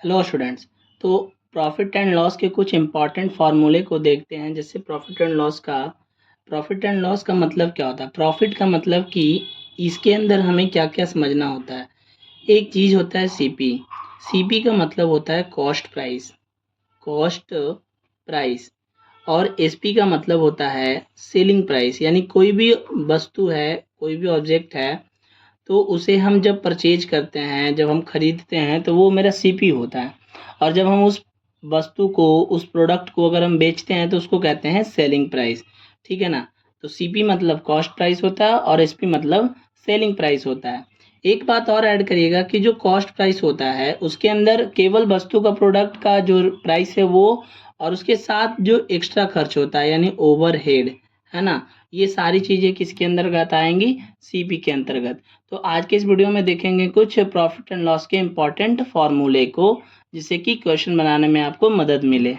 Hello students. तो profit and loss के कुछ इंपॉर्टेंट फार्मूले को देखते हैं। जैसे प्रॉफिट एंड लॉस का मतलब क्या होता है। प्रॉफिट का मतलब कि इसके अंदर हमें क्या क्या समझना होता है। एक चीज़ होता है सीपी। सीपी का मतलब होता है कॉस्ट प्राइस। और एसपी का मतलब होता है सेलिंग प्राइस। यानी कोई भी वस्तु है, कोई भी ऑब्जेक्ट है, तो उसे हम जब परचेज करते हैं, जब हम खरीदते हैं, तो वो मेरा सीपी होता है। और जब हम उस वस्तु को, उस प्रोडक्ट को अगर हम बेचते हैं तो उसको कहते हैं सेलिंग प्राइस। ठीक है ना। तो सीपी मतलब कॉस्ट प्राइस होता है और एसपी मतलब सेलिंग प्राइस होता है। एक बात और ऐड करिएगा कि जो कॉस्ट प्राइस होता है उसके अंदर केवल वस्तु का, प्रोडक्ट का जो प्राइस है वो, और उसके साथ जो एक्स्ट्रा खर्च होता है यानी ओवरहेड, है ना, ये सारी चीज़ें किसके अंतर्गत आएंगी, सीपी के अंतर्गत। तो आज के इस वीडियो में देखेंगे कुछ प्रॉफिट एंड लॉस के इम्पॉर्टेंट फॉर्मूले को, जिससे कि क्वेश्चन बनाने में आपको मदद मिले।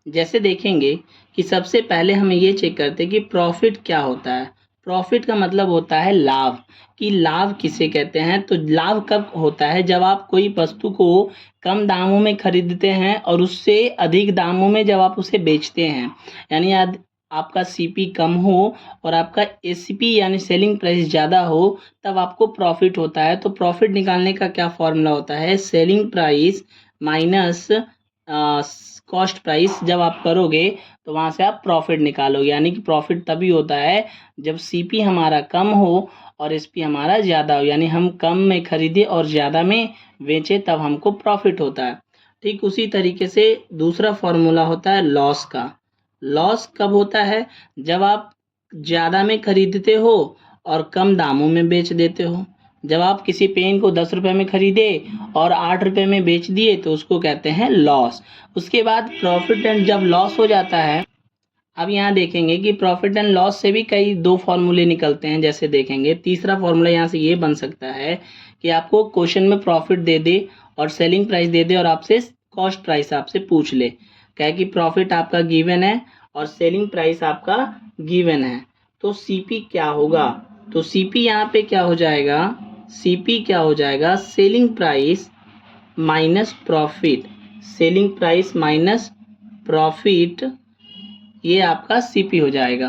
जैसे देखेंगे कि सबसे पहले हमें ये चेक करते हैं कि प्रॉफिट क्या होता है। प्रॉफिट का मतलब होता है लाभ। कि लाभ किसे कहते हैं, तो लाभ कब होता है, जब आप कोई वस्तु को कम दामों में खरीदते हैं और उससे अधिक दामों में जब आप उसे बेचते हैं। यानी आपका सीपी कम हो और आपका एसपी यानी सेलिंग प्राइस ज़्यादा हो, तब आपको प्रॉफिट होता है। तो प्रॉफिट निकालने का क्या फॉर्मूला होता है, selling price minus cost price. जब आप करोगे तो वहाँ से आप प्रॉफिट निकालोगे। यानी कि प्रॉफिट तभी होता है जब सीपी हमारा कम हो और एसपी हमारा ज़्यादा हो। यानी हम कम में खरीदे और ज़्यादा में बेचे, तब हमको प्रॉफिट होता है। ठीक उसी तरीके से दूसरा फॉर्मूला होता है लॉस का। लॉस कब होता है, जब आप ज़्यादा में खरीदते हो और कम दामों में बेच देते हो। जब आप किसी पेन को 10 रुपये में खरीदे और 8 रुपये में बेच दिए तो उसको कहते हैं लॉस। उसके बाद प्रॉफिट एंड जब लॉस हो जाता है, अब यहाँ देखेंगे कि प्रॉफिट एंड लॉस से भी कई दो फार्मूले निकलते हैं। जैसे देखेंगे तीसरा फार्मूला यहाँ से ये बन सकता है कि आपको क्वेश्चन में प्रॉफिट दे दे और सेलिंग प्राइस दे दे और आपसे कॉस्ट प्राइस आपसे पूछ ले। क्या कि प्रॉफिट आपका गिवन है और सेलिंग प्राइस आपका गिवन है, तो सीपी क्या होगा। तो सीपी यहाँ पे क्या हो जाएगा, सीपी क्या हो जाएगा, selling price minus profit. Selling price minus profit, ये आपका सीपी हो जाएगा।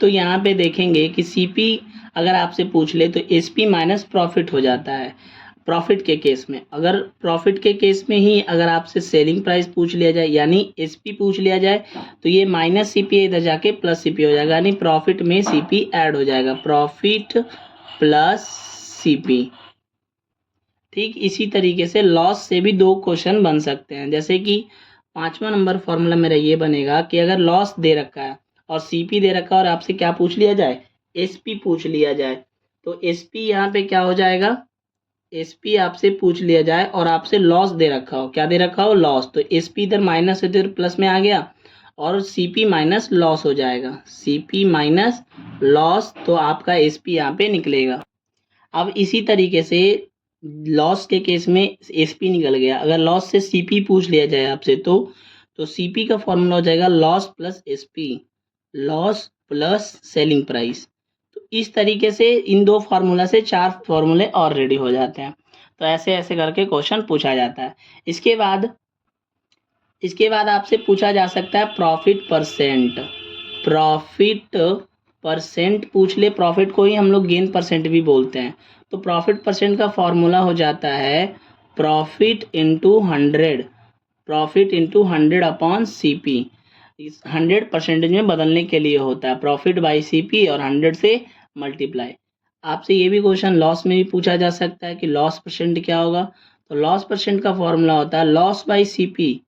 तो यहाँ पे देखेंगे कि सीपी अगर आपसे पूछ ले तो एसपी माइनस प्रॉफिट हो जाता है। प्रॉफिट के केस में, अगर प्रॉफिट के केस में ही अगर आपसे सेलिंग प्राइस पूछ लिया जाए यानी एसपी पूछ लिया जाए, तो ये माइनस सीपी इधर जाके प्लस सीपी हो जाएगा। यानी प्रॉफिट में सीपी ऐड हो जाएगा, प्रॉफिट प्लस सीपी। ठीक इसी तरीके से लॉस से भी दो क्वेश्चन बन सकते हैं। जैसे कि 5वां नंबर फॉर्मूला मेरा ये बनेगा कि अगर लॉस दे रखा है और सीपी दे रखा है और आपसे क्या पूछ लिया जाए, एसपी पूछ लिया जाए, तो एसपी यहाँ पे क्या हो जाएगा, एसपी आपसे पूछ लिया जाए और आपसे लॉस दे रखा हो, क्या दे रखा हो, लॉस, तो एसपी इधर माइनस है तो इधर प्लस में आ गया और सीपी माइनस लॉस हो जाएगा, सीपी माइनस लॉस, तो आपका एसपी यहाँ पे निकलेगा। अब इसी तरीके से लॉस के केस में एसपी निकल गया। अगर लॉस से सीपी पूछ लिया जाए आपसे, तो सीपी का फॉर्मूला हो जाएगा loss plus SP, loss plus selling price. तो इस तरीके से इन दो फार्मूला से 4 फार्मूले और रेडी हो जाते हैं। तो ऐसे ऐसे करके क्वेश्चन पूछा जाता है। इसके बाद आपसे पूछा जा सकता है प्रॉफिट परसेंट। प्रॉफिट परसेंट पूछ ले, प्रॉफिट को ही हम लोग गेन परसेंट भी बोलते हैं। तो प्रॉफिट परसेंट का फॉर्मूला हो जाता है profit into 100, profit into 100 upon CP. 100 percentage में बदलने के लिए होता है प्रॉफिट बाई सीपी और 100 से मल्टीप्लाई। आपसे ये भी क्वेश्चन लॉस में भी पूछा जा सकता है कि लॉस परसेंट क्या होगा। तो लॉस परसेंट का फॉर्मूला होता है लॉस बाई सीपी,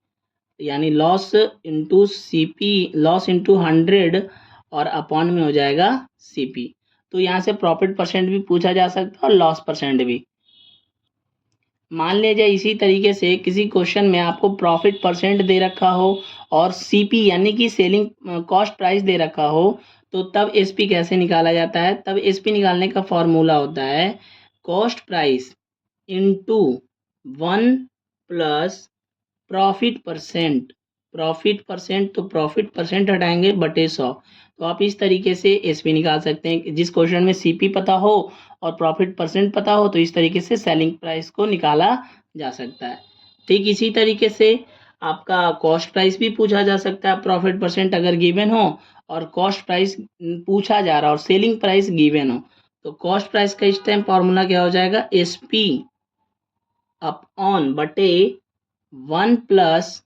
यानी loss into CP, loss into 100 और अपॉन में हो जाएगा सीपी। तो यहाँ से प्रॉफिट परसेंट भी पूछा जा सकता है और लॉस परसेंट भी। मान लीजिए इसी तरीके से किसी क्वेश्चन में आपको प्रॉफिट परसेंट दे रखा हो और सीपी यानी कि सेलिंग कॉस्ट प्राइस दे रखा हो, तो तब एसपी कैसे निकाला जाता है। तब एसपी निकालने का फॉर्मूला होता है cost price into 1 plus profit percent. Profit percent, तो प्रॉफिट परसेंट हटाएंगे बटे 100। तो आप इस तरीके से एसपी निकाल सकते हैं। जिस क्वेश्चन में सीपी पता हो और प्रॉफिट परसेंट पता हो, तो इस तरीके से सेलिंग प्राइस को निकाला जा सकता है। ठीक इसी तरीके से आपका कॉस्ट प्राइस भी पूछा जा सकता है, प्रॉफिट परसेंट अगर गिवन हो और कॉस्ट प्राइस पूछा जा रहा है और सेलिंग प्राइस गिवन हो, तो कॉस्ट प्राइस का इस टाइम फॉर्मूला क्या हो जाएगा, SP अपॉन बटे 1 प्लस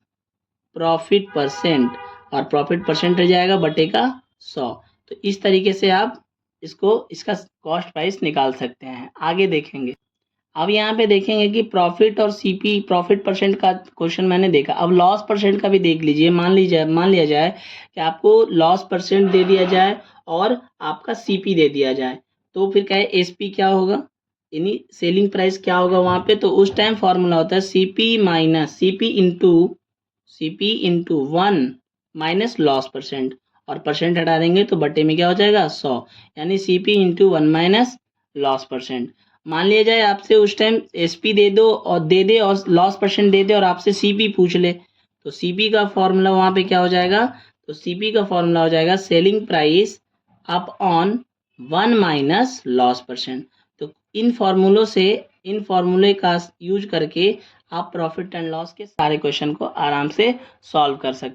प्रॉफिट परसेंट, और प्रॉफिट परसेंट रह जाएगा बटे का 100। तो इस तरीके से आप इसका कॉस्ट प्राइस निकाल सकते हैं। आगे देखेंगे, अब यहाँ पे देखेंगे कि प्रॉफिट और CP प्रॉफिट परसेंट का क्वेश्चन मैंने देखा। अब लॉस परसेंट का भी देख लीजिए। मान लिया जाए कि आपको लॉस परसेंट दे दिया जाए और आपका CP दे दिया जाए, तो फिर क्या है, SP क्या होगा, यानी सेलिंग प्राइस क्या होगा वहाँ पे। तो उस टाइम फॉर्मूला होता है CP minus CP into 1 minus loss percent, और परसेंट हटा देंगे तो बटे में क्या हो जाएगा, 100, यानी CP into 1 minus loss percent. मान लिया जाए आपसे उस टाइम SP दे दे और लॉस परसेंट दे दे और आपसे CP पूछ ले, तो CP का फॉर्मूला वहाँ पे क्या हो जाएगा, तो CP का फॉर्मूला हो जाएगा selling price up on 1 minus loss percent. तो इन फॉर्मूले का यूज करके आप प्रॉफिट एंड लॉस के सारे क्वेश्चन को आराम से सॉल्व कर सकते हैं।